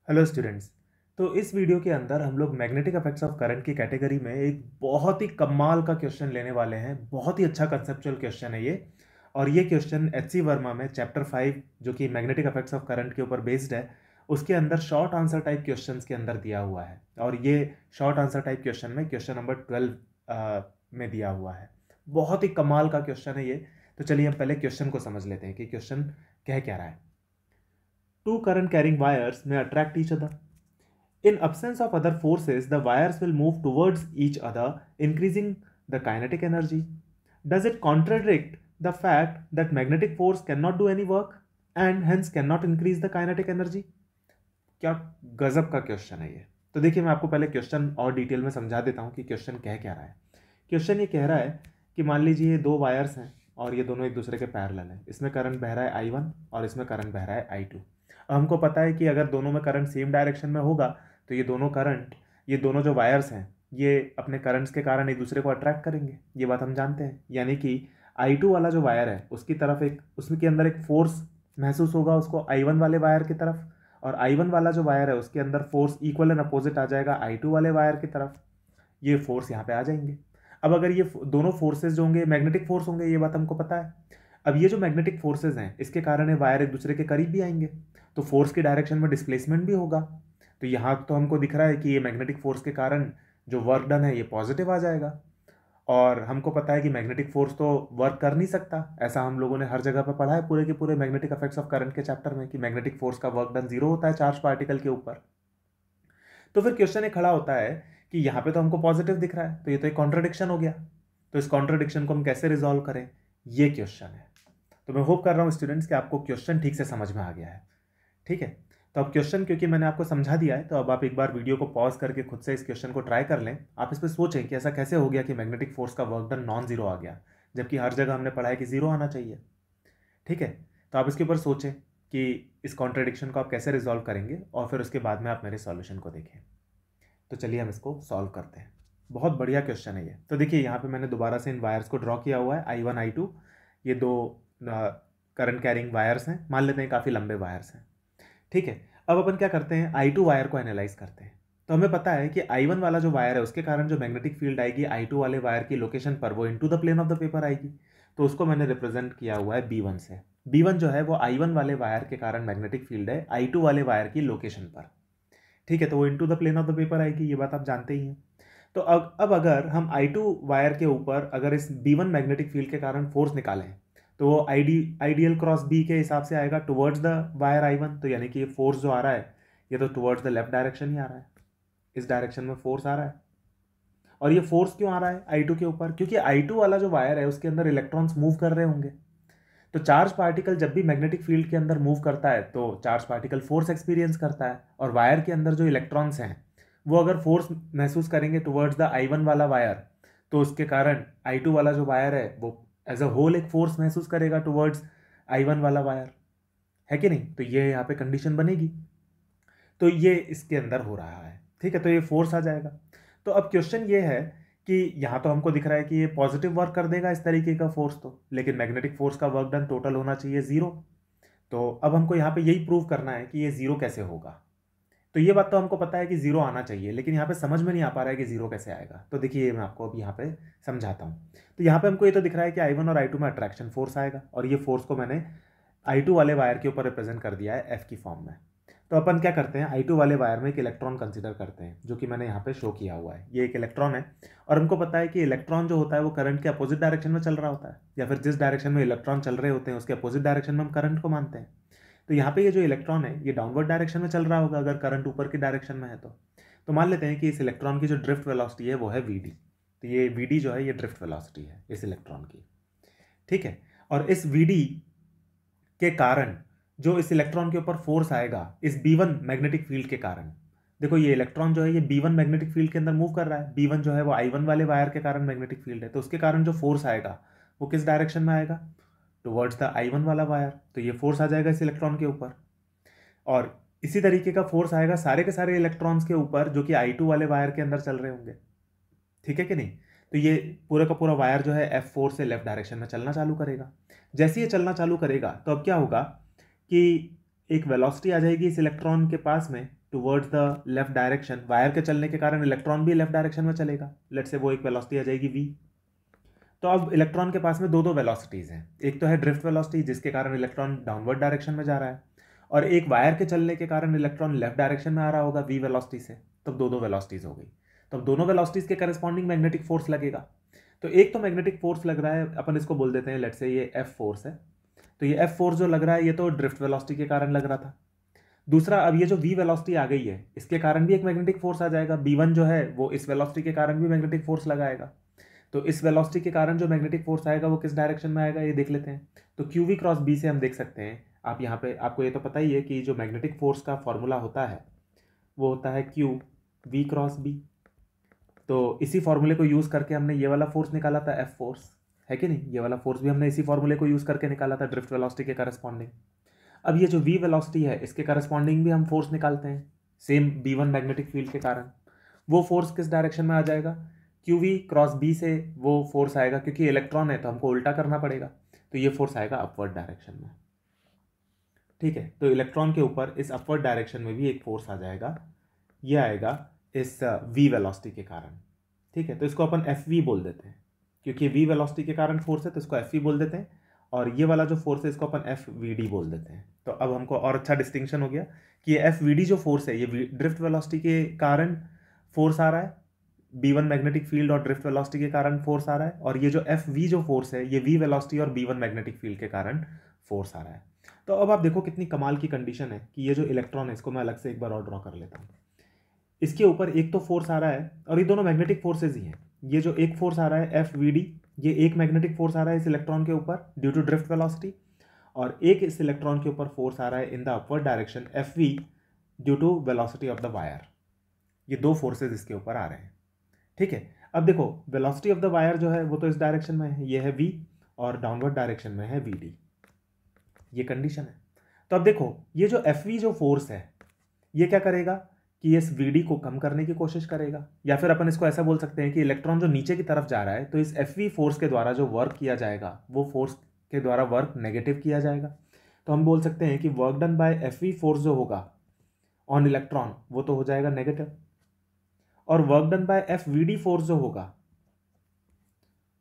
Hello students. तो इस video के अंदर हम लोग मैग्नेटिक इफेक्ट्स ऑफ करंट की कैटेगरी में एक बहुत ही कमाल का क्वेश्चन लेने वाले हैं। बहुत ही अच्छा कंसेप्चुअल क्वेश्चन है ये। और ये क्वेश्चन एच.सी. वर्मा में चैप्टर 5 जो कि मैग्नेटिक इफेक्ट्स ऑफ करंट के ऊपर बेस्ड है, उसके अंदर शॉर्ट आंसर टाइप क्वेश्चंस के अंदर दिया हुआ है। और ये शॉर्ट आंसर टाइप क्वेश्चन में क्वेश्चन नंबर 12 में दिया हुआ है। बहुत ही कमाल का क्वेश्चन है ये। तो चलिए हम पहले क्वेश्चन को समझ लेते हैं कि क्वेश्चन कह क्या रहा है। टू करंट कैरिंग वायर्स में attract each other. In absence of other forces, the wires will move towards each other, increasing the kinetic energy. Does it contradict the fact that magnetic force cannot do any work and hence cannot increase the kinetic energy? क्या गजब का question है ये। तो देखिए मैं आपको पहले क्वेश्चन और डिटेल में समझा देता हूँ कि क्वेश्चन कह क्या रहा है। क्वेश्चन ये कह रहा है कि मान लीजिए ये दो वायर्स हैं और ये दोनों एक दूसरे के पैरेलल हैं। इसमें करंट बह रहा है I1 और इसमें करंट बह रहा है I2। अब हमको पता है कि अगर दोनों में करंट सेम डायरेक्शन में होगा तो ये दोनों जो वायर्स हैं ये अपने करंट्स के कारण एक दूसरे को अट्रैक्ट करेंगे। ये बात हम जानते हैं। यानी कि I2 वाला जो वायर है उसकी तरफ उसके अंदर एक फोर्स महसूस होगा उसको I1 वाले वायर की तरफ, और I1 वाला जो वायर है उसके अंदर फोर्स इक्वल एंड अपोजिट आ जाएगा I2 वाले वायर की तरफ। ये फोर्स यहाँ पे आ जाएंगे। अब अगर ये दोनों फोर्सेज जो होंगे मैग्नेटिक फोर्स होंगे, ये बात हमको पता है। अब ये जो मैग्नेटिक फोर्सेज हैं इसके कारण ये वायर एक दूसरे के करीब भी आएंगे, तो फोर्स की डायरेक्शन में डिस्प्लेसमेंट भी होगा। तो यहाँ तो हमको दिख रहा है कि ये मैग्नेटिक फोर्स के कारण जो वर्क डन है ये पॉजिटिव आ जाएगा। और हमको पता है कि मैग्नेटिक फोर्स तो वर्क कर नहीं सकता, ऐसा हम लोगों ने हर जगह पर पढ़ा है पूरे के पूरे मैग्नेटिक इफेक्ट्स ऑफ करंट के चैप्टर में कि मैग्नेटिक फोर्स का वर्क डन जीरो होता है चार्ज पार्टिकल के ऊपर। तो फिर क्वेश्चन ये खड़ा होता है कि यहाँ पे तो हमको पॉजिटिव दिख रहा है, तो ये तो एक कॉन्ट्रडिक्शन हो गया। तो इस कॉन्ट्रडिक्शन को हम कैसे रिजॉल्व करें, ये क्वेश्चन है। तो मैं होप कर रहा हूँ स्टूडेंट्स कि आपको क्वेश्चन ठीक से समझ में आ गया है। ठीक है, तो अब क्वेश्चन क्योंकि मैंने आपको समझा दिया है तो अब आप एक बार वीडियो को पॉज करके खुद से इस क्वेश्चन को ट्राई कर लें। आप इस पर सोचें कि ऐसा कैसे हो गया कि मैग्नेटिक फोर्स का वर्क डन नॉन जीरो आ गया, जबकि हर जगह हमने पढ़ा है कि जीरो आना चाहिए। ठीक है, तो आप इसके ऊपर सोचें कि इस कॉन्ट्रडिक्शन को आप कैसे रिजॉल्व करेंगे और फिर उसके बाद में आप मेरे सॉल्यूशन को देखें। तो चलिए हम इसको सॉल्व करते हैं। बहुत बढ़िया क्वेश्चन है ये। तो देखिए यहाँ पे मैंने दोबारा से इन वायर्स को ड्रॉ किया हुआ है I1 I2। ये दो करंट कैरिंग वायर्स हैं, मान लेते हैं काफ़ी लंबे वायर्स हैं। ठीक है, अब अपन क्या करते हैं, I2 वायर को एनालाइज करते हैं। तो हमें पता है कि I1 वाला जो वायर है उसके कारण जो मैग्नेटिक फील्ड आएगी I2 वाले वायर की लोकेशन पर वो into the plane of the paper आएगी। तो उसको मैंने रिप्रेजेंट किया हुआ है B1 से। B1 जो है वो I1 वाले वायर के कारण मैग्नेटिक फील्ड है I2 वाले वायर की लोकेशन पर। ठीक है, तो वो into the plane of the paper आएगी, ये बात आप जानते ही हैं। तो अब अगर हम I2 वायर के ऊपर अगर इस B1 मैग्नेटिक फील्ड के कारण फोर्स निकालें तो वो आइडियल क्रॉस बी के हिसाब से आएगा टुवर्ड्स द वायर I1। तो यानी कि ये फोर्स जो आ रहा है ये तो टुवर्ड्स द लेफ्ट डायरेक्शन ही आ रहा है, इस डायरेक्शन में फोर्स आ रहा है। और ये फोर्स क्यों आ रहा है I2 के ऊपर, क्योंकि I2 वाला जो वायर है उसके अंदर इलेक्ट्रॉन्स मूव कर रहे होंगे। तो चार्ज पार्टिकल जब भी मैग्नेटिक फील्ड के अंदर मूव करता है तो चार्ज पार्टिकल फोर्स एक्सपीरियंस करता है, और वायर के अंदर जो इलेक्ट्रॉन्स हैं वो अगर फोर्स महसूस करेंगे टुवर्ड्स द I1 वाला वायर, तो उसके कारण I2 वाला जो वायर है वो एज अ होल एक फोर्स महसूस करेगा टुवर्ड्स I1 वाला वायर, है कि नहीं। तो ये यहाँ पे कंडीशन बनेगी। तो ये इसके अंदर हो रहा है। ठीक है, तो ये फोर्स आ जाएगा। तो अब क्वेश्चन ये है कि यहाँ तो हमको दिख रहा है कि ये पॉजिटिव वर्क कर देगा इस तरीके का फोर्स, तो लेकिन मैग्नेटिक फोर्स का वर्क डन टोटल होना चाहिए जीरो। तो अब हमको यहाँ पे यही प्रूव करना है कि ये जीरो कैसे होगा। तो ये बात तो हमको पता है कि जीरो आना चाहिए, लेकिन यहाँ पे समझ में नहीं आ पा रहा है कि जीरो कैसे आएगा। तो देखिए मैं आपको अब यहाँ पे समझाता हूँ। तो यहाँ पे हमको ये तो दिख रहा है कि I1 और I2 में अट्रैक्शन फोर्स आएगा, और ये फोर्स को मैंने I2 वाले वायर के ऊपर रिप्रेजेंट कर दिया है F की फॉर्म में। तो अपन क्या करते हैं, I2 वाले वायर में एक इलेक्ट्रॉन कंसीडर करते हैं, जो कि मैंने यहाँ पे शो किया हुआ है। ये एक इलेक्ट्रॉन है, और हमको पता है कि इलेक्ट्रॉन जो होता है वो करंट के अपोजिट डायरेक्शन में चल रहा होता है, या फिर जिस डायरेक्शन में इलेक्ट्रॉन चल रहे होते हैं उसके अपोजिट डायरेक्शन में हम करंट को मानते हैं। तो यहाँ पे ये जो इलेक्ट्रॉन है ये डाउनवर्ड डायरेक्शन में चल रहा होगा अगर करंट ऊपर की डायरेक्शन में है तो मान लेते हैं कि इस इलेक्ट्रॉन की जो ड्रिफ्ट वेलोसिटी है वो है Vd। तो ये Vd जो है ये ड्रिफ्ट वेलोसिटी है इस इलेक्ट्रॉन की। ठीक है, और इस Vd के कारण जो इस इलेक्ट्रॉन के ऊपर फोर्स आएगा इस B1 मैग्नेटिक फील्ड के कारण, देखो ये इलेक्ट्रॉन जो है ये B1 मैग्नेटिक फील्ड के अंदर मूव कर रहा है। B1 जो है वो I1 वाले वायर के कारण मैग्नेटिक फील्ड है, तो उसके कारण जो फोर्स आएगा वो किस डायरेक्शन में आएगा, टुवर्ड्स द I1 वाला वायर। तो ये फोर्स आ जाएगा इस इलेक्ट्रॉन के ऊपर, और इसी तरीके का फोर्स आएगा सारे के सारे इलेक्ट्रॉन्स के ऊपर जो कि I2 वाले वायर के अंदर चल रहे होंगे। ठीक है कि नहीं। तो ये पूरा का पूरा वायर जो है F4 से लेफ्ट डायरेक्शन में चलना चालू करेगा। जैसे ये चलना चालू करेगा तो अब क्या होगा कि एक वेलोसिटी आ जाएगी इस इलेक्ट्रॉन के पास में towards the left direction, wire के चलने के कारण इलेक्ट्रॉन भी लेफ्ट डायरेक्शन में चलेगा, लेट्स से वो एक वेलोसिटी आ जाएगी v। तो अब इलेक्ट्रॉन के पास में दो दो वेलोसिटीज हैं, एक तो है ड्रिफ्ट वेलोसिटी जिसके कारण इलेक्ट्रॉन डाउनवर्ड डायरेक्शन में जा रहा है, और एक वायर के चलने के कारण इलेक्ट्रॉन लेफ्ट डायरेक्शन में आ रहा होगा v वेलोसिटी से। तब दो दो वेलोसिटीज हो गई, तब दोनों वेलोसिटीज के करस्पॉन्डिंग मैग्नेटिक फोर्स लगेगा। तो एक तो मैग्नेटिक फोर्स लग रहा है, अपन इसको बोल देते हैं लेट्स से ये F फोर्स है। तो ये F फोर्स जो लग रहा है ये तो ड्रिफ्ट वेलोसिटी के कारण लग रहा था। दूसरा, अब ये जो v वेलोसिटी आ गई है इसके कारण भी एक मैग्नेटिक फोर्स आ जाएगा, b1 जो है वो इस वेलोसिटी के कारण भी मैग्नेटिक फोर्स लगाएगा। तो इस वेलोसिटी के कारण जो मैग्नेटिक फोर्स आएगा वो किस डायरेक्शन में आएगा ये देख लेते हैं। तो क्यू वी क्रॉस बी से हम देख सकते हैं, आप यहाँ पे आपको ये तो पता ही है कि जो मैग्नेटिक फोर्स का फॉर्मूला होता है वो होता है क्यू वी क्रॉस बी। तो इसी फॉर्मूले को यूज़ करके हमने ये वाला फोर्स निकाला था एफ फोर्स, है कि नहीं? ये वाला फोर्स भी हमने इसी फॉर्मूले को यूज़ करके निकाला था ड्रिफ्ट वेलोसिटी के करस्पॉन्डिंग। अब ये जो v वेलोसिटी है इसके करस्पॉन्डिंग भी हम फोर्स निकालते हैं, सेम b1 मैग्नेटिक फील्ड के कारण। वो फोर्स किस डायरेक्शन में आ जाएगा? क्यू वी क्रॉस बी से वो फोर्स आएगा, क्योंकि इलेक्ट्रॉन है तो हमको उल्टा करना पड़ेगा, तो ये फोर्स आएगा अपवर्ड डायरेक्शन में। ठीक है, तो इलेक्ट्रॉन के ऊपर इस अपवर्ड डायरेक्शन में भी एक फोर्स आ जाएगा, ये आएगा इस v वेलोसिटी के कारण। ठीक है, तो इसको अपन एफ वी बोल देते हैं, क्योंकि v वेलोसिटी के कारण फोर्स है तो इसको एफ वी बोल देते हैं, और ये वाला जो फोर्स है इसको अपन एफ वी डी बोल देते हैं। तो अब हमको और अच्छा डिस्टिंक्शन हो गया कि ये एफ वी डी जो फोर्स है ये ड्रिफ्ट वेलोसिटी के कारण फोर्स आ रहा है, b1 मैग्नेटिक फील्ड और ड्रिफ्ट वेलोसिटी के कारण फोर्स आ रहा है, और ये जो एफ वी जो फोर्स है ये v वेलोसिटी और b1 मैग्नेटिक फील्ड के कारण फोर्स आ रहा है। तो अब आप देखो कितनी कमाल की कंडीशन है कि ये जो इलेक्ट्रॉन है इसको मैं अलग से एक बार और ड्रॉ कर लेता हूँ। इसके ऊपर एक तो फोर्स आ रहा है, और ये दोनों मैग्नेटिक फोर्सेज ही हैं। ये जो एक फोर्स आ रहा है एफ वी डी, ये एक मैग्नेटिक फोर्स आ रहा है इस इलेक्ट्रॉन के ऊपर ड्यू टू ड्रिफ्ट वेलोसिटी, और एक इस इलेक्ट्रॉन के ऊपर फोर्स आ रहा है in the upward direction F V due to velocity of the wire. ये दो फोर्सेज इसके ऊपर आ रहे हैं। ठीक है, अब देखो वेलोसिटी ऑफ द वायर जो है वो तो इस डायरेक्शन में है, ये है v, और डाउनवर्ड डायरेक्शन में है vd, ये कंडीशन है। तो अब देखो ये जो एफ वी जो फोर्स है ये क्या करेगा कि इस vd को कम करने की कोशिश करेगा, या फिर अपन इसको ऐसा बोल सकते हैं कि इलेक्ट्रॉन जो नीचे की तरफ जा रहा है तो इस एफ वी फोर्स के द्वारा जो वर्क किया जाएगा वो फोर्स के द्वारा वर्क नेगेटिव किया जाएगा। तो हम बोल सकते हैं कि work done by F V force जो होगा ऑन इलेक्ट्रॉन वो तो हो जाएगा नेगेटिव, और work done by F V D force जो होगा,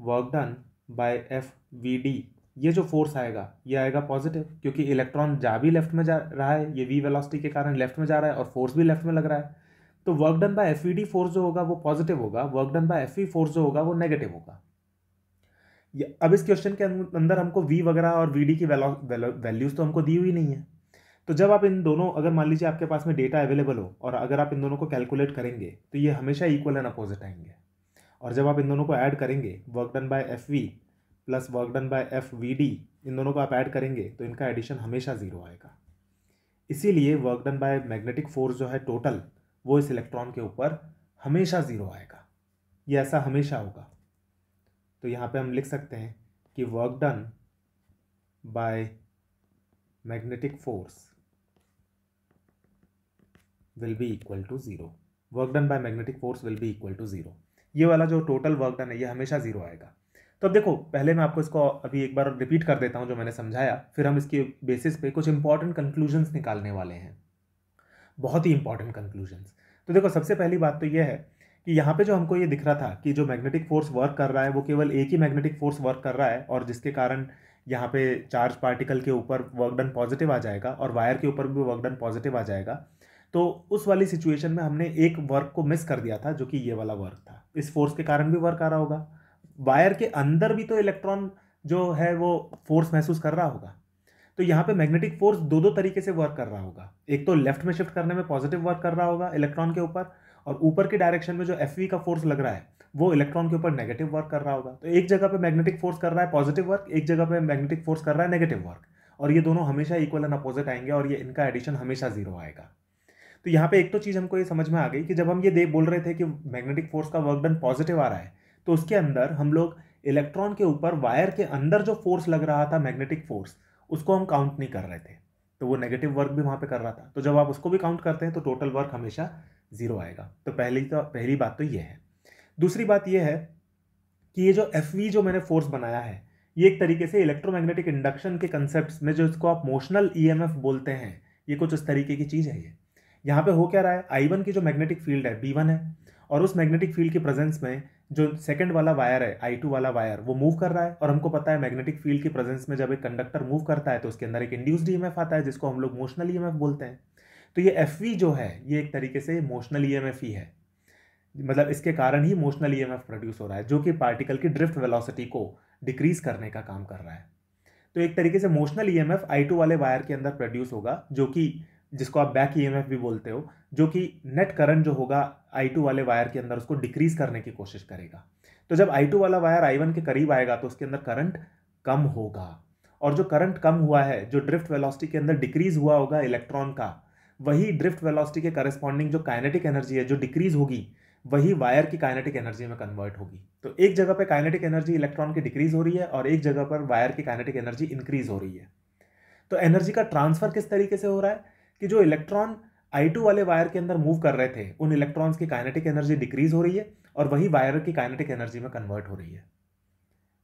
work done by F V D, ये जो फोर्स आएगा ये आएगा पॉजिटिव, क्योंकि इलेक्ट्रॉन जा भी लेफ्ट में जा रहा है, ये v वेलोसिटी के कारण लेफ्ट में जा रहा है और फोर्स भी लेफ्ट में लग रहा है। तो work done by F V D force जो होगा वो पॉजिटिव होगा, work done by F V force जो होगा वो नेगेटिव होगा। अब इस क्वेश्चन के अंदर हमको v वगैरह और vd की वैल्यूज तो हमको दी हुई नहीं है। तो जब आप इन दोनों, अगर मान लीजिए आपके पास में डेटा अवेलेबल हो और अगर आप इन दोनों को कैलकुलेट करेंगे तो ये हमेशा इक्वल एंड अपोजिट आएंगे, और जब आप इन दोनों को ऐड करेंगे work done by F V plus work done by F V D, इन दोनों को आप ऐड करेंगे तो इनका एडिशन हमेशा जीरो आएगा। इसीलिए work done by magnetic force जो है टोटल वो इस इलेक्ट्रॉन के ऊपर हमेशा जीरो आएगा, ये ऐसा हमेशा होगा। तो यहाँ पे हम लिख सकते हैं कि work done by magnetic force will be equal to zero, work done by magnetic force will be equal to zero. ये वाला जो टोटल वर्क डन है ये हमेशा जीरो आएगा। तो अब देखो पहले मैं आपको इसको अभी एक बार रिपीट कर देता हूं जो मैंने समझाया, फिर हम इसके बेसिस पे कुछ इंपॉर्टेंट कंक्लूजन्स निकालने वाले हैं, बहुत ही इंपॉर्टेंट कंक्लूजन्स। तो देखो सबसे पहली बात तो यह है कि यहाँ पे जो हमको ये दिख रहा था कि जो मैग्नेटिक फोर्स वर्क कर रहा है वो केवल एक ही मैग्नेटिक फोर्स वर्क कर रहा है, और जिसके कारण यहाँ पे चार्ज पार्टिकल के ऊपर वर्क डन पॉजिटिव आ जाएगा और वायर के ऊपर भी वर्क डन पॉजिटिव आ जाएगा। तो उस वाली सिचुएशन में हमने एक वर्क को मिस कर दिया था जो कि ये वाला वर्क था, इस फोर्स के कारण भी वर्क आ रहा होगा, वायर के अंदर भी तो इलेक्ट्रॉन जो है वो फोर्स महसूस कर रहा होगा। तो यहाँ पे मैग्नेटिक फोर्स दो दो तरीके से वर्क कर रहा होगा, एक तो लेफ्ट में शिफ्ट करने में पॉजिटिव वर्क कर रहा होगा इलेक्ट्रॉन के ऊपर, और ऊपर की डायरेक्शन में जो एफ वी का फोर्स लग रहा है वो इलेक्ट्रॉन के ऊपर नेगेटिव वर्क कर रहा होगा। तो एक जगह पे मैग्नेटिक फोर्स कर रहा है पॉजिटिव वर्क, एक जगह पे मैग्नेटिक फोर्स कर रहा है नेगेटिव वर्क, और ये दोनों हमेशा इक्वल एंड अपोजिट आएंगे और ये इनका एडिशन हमेशा जीरो आएगा। तो यहाँ पे एक तो चीज़ हमको ये समझ में आ गई कि जब हम ये बोल रहे थे कि मैग्नेटिक फोर्स का वर्क डन पॉजिटिव आ रहा है तो उसके अंदर हम लोग इलेक्ट्रॉन के ऊपर वायर के अंदर जो फोर्स लग रहा था मैग्नेटिक फोर्स उसको हम काउंट नहीं कर रहे थे, तो वो नेगेटिव वर्क भी वहाँ पे कर रहा था। तो जब आप उसको भी काउंट करते हैं तो टोटल वर्क हमेशा जीरो आएगा। तो पहली बात तो ये है। दूसरी बात ये है कि ये जो एफ वी जो मैंने फोर्स बनाया है ये एक तरीके से इलेक्ट्रोमैग्नेटिक इंडक्शन के कंसेप्ट में जो इसको आप मोशनल ईएमएफ बोलते हैं, ये कुछ इस तरीके की चीज़ है। यहाँ पे हो क्या रहा है, I1 की जो मैग्नेटिक फील्ड है B1 है, और उस मैग्नेटिक फील्ड की प्रेजेंस में जो सेकंड वाला वायर है I2 वाला वायर वो मूव कर रहा है, और हमको पता है मैग्नेटिक फील्ड की प्रेजेंस में जब एक कंडक्टर मूव करता है तो उसके अंदर एक इंड्यूस्ड ईएमएफ आता है जिसको हम लोग मोशनल ईएमएफ बोलते हैं। तो ये एफवी जो है ये एक तरीके से मोशनल ईएमएफ ही है, मतलब इसके कारण ही मोशनल ईएमएफ प्रोड्यूस हो रहा है जो कि पार्टिकल की ड्रिफ्ट वेलोसिटी को डिक्रीज करने का काम कर रहा है। तो एक तरीके से मोशनल ईएमएफ I2 वाले वायर के अंदर प्रोड्यूस होगा, जो कि जिसको आप बैक ईएमएफ भी बोलते हो, जो कि नेट करंट जो होगा I2 वाले वायर के अंदर उसको डिक्रीज करने की कोशिश करेगा। तो जब I2 वाला वायर I1 के करीब आएगा तो उसके अंदर करंट कम होगा, और जो करंट कम हुआ है, जो ड्रिफ्ट वेलोसिटी के अंदर डिक्रीज हुआ होगा इलेक्ट्रॉन का, वही ड्रिफ्ट वेलोसिटी के करस्पॉन्डिंग जो काइनेटिक एनर्जी है जो डिक्रीज होगी वही वायर की काइनेटिक एनर्जी में कन्वर्ट होगी। तो एक जगह पे काइनेटिक एनर्जी इलेक्ट्रॉन की डिक्रीज हो रही है और एक जगह पर वायर की काइनेटिक एनर्जी इंक्रीज हो रही है। तो एनर्जी का ट्रांसफर किस तरीके से हो रहा है कि जो इलेक्ट्रॉन I2 वाले वायर के अंदर मूव कर रहे थे उन इलेक्ट्रॉन्स की काइनेटिक एनर्जी डिक्रीज हो रही है और वही वायर की काइनेटिक एनर्जी में कन्वर्ट हो रही है।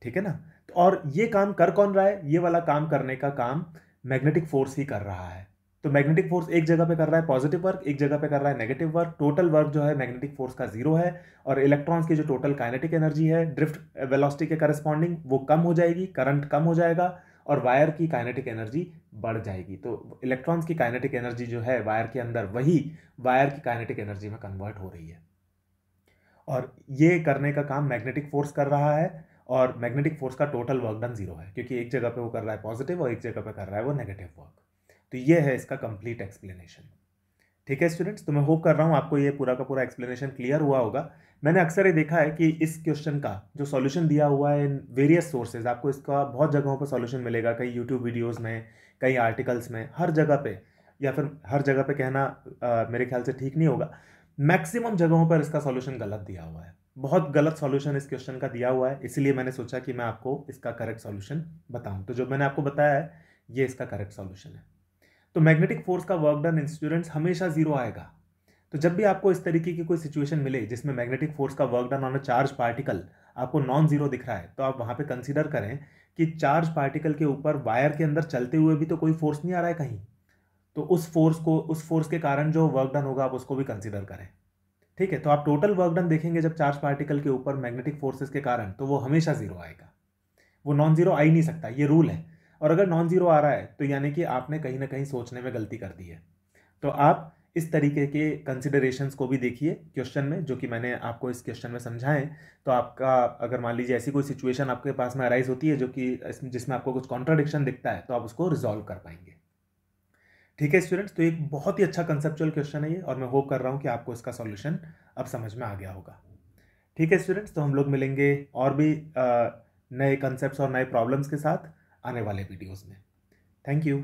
ठीक है ना। तो और ये काम कर कौन रहा है, ये वाला काम करने का काम मैग्नेटिक फोर्स ही कर रहा है। तो मैग्नेटिक फोर्स एक जगह पे कर रहा है पॉजिटिव वर्क, एक जगह पे कर रहा है नेगेटिव वर्क। टोटल वर्क जो है मैग्नेटिक फोर्स का 0 है, और इलेक्ट्रॉन्स की जो टोटल काइनेटिक एनर्जी है ड्रिफ्ट वेलोसिटी के करस्पॉन्डिंग वो कम हो जाएगी, करंट कम हो जाएगा और वायर की काइनेटिक एनर्जी बढ़ जाएगी। तो इलेक्ट्रॉन्स की काइनेटिक एनर्जी जो है वायर के अंदर वही वायर की काइनेटिक एनर्जी में कन्वर्ट हो रही है, और ये करने का काम मैग्नेटिक फोर्स कर रहा है। और मैग्नेटिक फोर्स का टोटल वर्क डन 0 है, क्योंकि एक जगह पे वो कर रहा है पॉजिटिव और एक जगह पे कर रहा है वो नेगेटिव वर्क। तो ये है इसका कंप्लीट एक्सप्लेनेशन। ठीक है स्टूडेंट्स, तो मैं होप कर रहा हूँ आपको ये पूरा का पूरा एक्सप्लेनेशन क्लियर हुआ होगा। मैंने अक्सर ये देखा है कि इस क्वेश्चन का जो सॉल्यूशन दिया हुआ है इन वेरियस सोर्सेज, आपको इसका बहुत जगहों पर सॉल्यूशन मिलेगा, कई यूट्यूब वीडियोस में, कई आर्टिकल्स में, हर जगह पे, या फिर हर जगह पे कहना मेरे ख्याल से ठीक नहीं होगा, मैक्सिमम जगहों पर इसका सॉल्यूशन गलत दिया हुआ है। बहुत गलत सॉल्यूशन इस क्वेश्चन का दिया हुआ है, इसलिए मैंने सोचा कि मैं आपको इसका करेक्ट सॉल्यूशन बताऊं। तो जो मैंने आपको बताया है ये इसका करेक्ट सॉल्यूशन है। तो मैग्नेटिक फोर्स का वर्क डन इन स्टूडेंट्स हमेशा 0 आएगा। तो जब भी आपको इस तरीके की कोई सिचुएशन मिले जिसमें मैग्नेटिक फोर्स का work done on a charge particle आपको नॉन जीरो दिख रहा है, तो आप वहां पे कंसीडर करें कि चार्ज पार्टिकल के ऊपर वायर के अंदर चलते हुए भी तो कोई फोर्स नहीं आ रहा है कहीं, तो उस फोर्स के कारण जो वर्क डन होगा आप उसको भी कंसीडर करें। ठीक है, तो आप टोटल वर्क डन देखेंगे जब चार्ज पार्टिकल के ऊपर मैग्नेटिक फोर्सेस के कारण, तो वो हमेशा 0 आएगा, वो नॉन जीरो आ ही नहीं सकता, ये रूल है। और अगर नॉन जीरो आ रहा है तो यानी कि आपने कहीं ना कहीं सोचने में गलती कर दी है। तो आप इस तरीके के कंसिडरेशंस को भी देखिए क्वेश्चन में, जो कि मैंने आपको इस क्वेश्चन में समझाएं। तो आपका अगर मान लीजिए ऐसी कोई सिचुएशन आपके पास में अराइज होती है जो कि जिसमें आपको कुछ कॉन्ट्राडिक्शन दिखता है, तो आप उसको रिजॉल्व कर पाएंगे। ठीक है स्टूडेंट्स, तो एक बहुत ही अच्छा कंसेप्चुअल क्वेश्चन है ये, और मैं होप कर रहा हूँ कि आपको इसका सॉल्यूशन अब समझ में आ गया होगा। ठीक है स्टूडेंट्स, तो हम लोग मिलेंगे और भी नए कंसेप्ट्स और नए प्रॉब्लम्स के साथ आने वाले वीडियोस में। Thank you.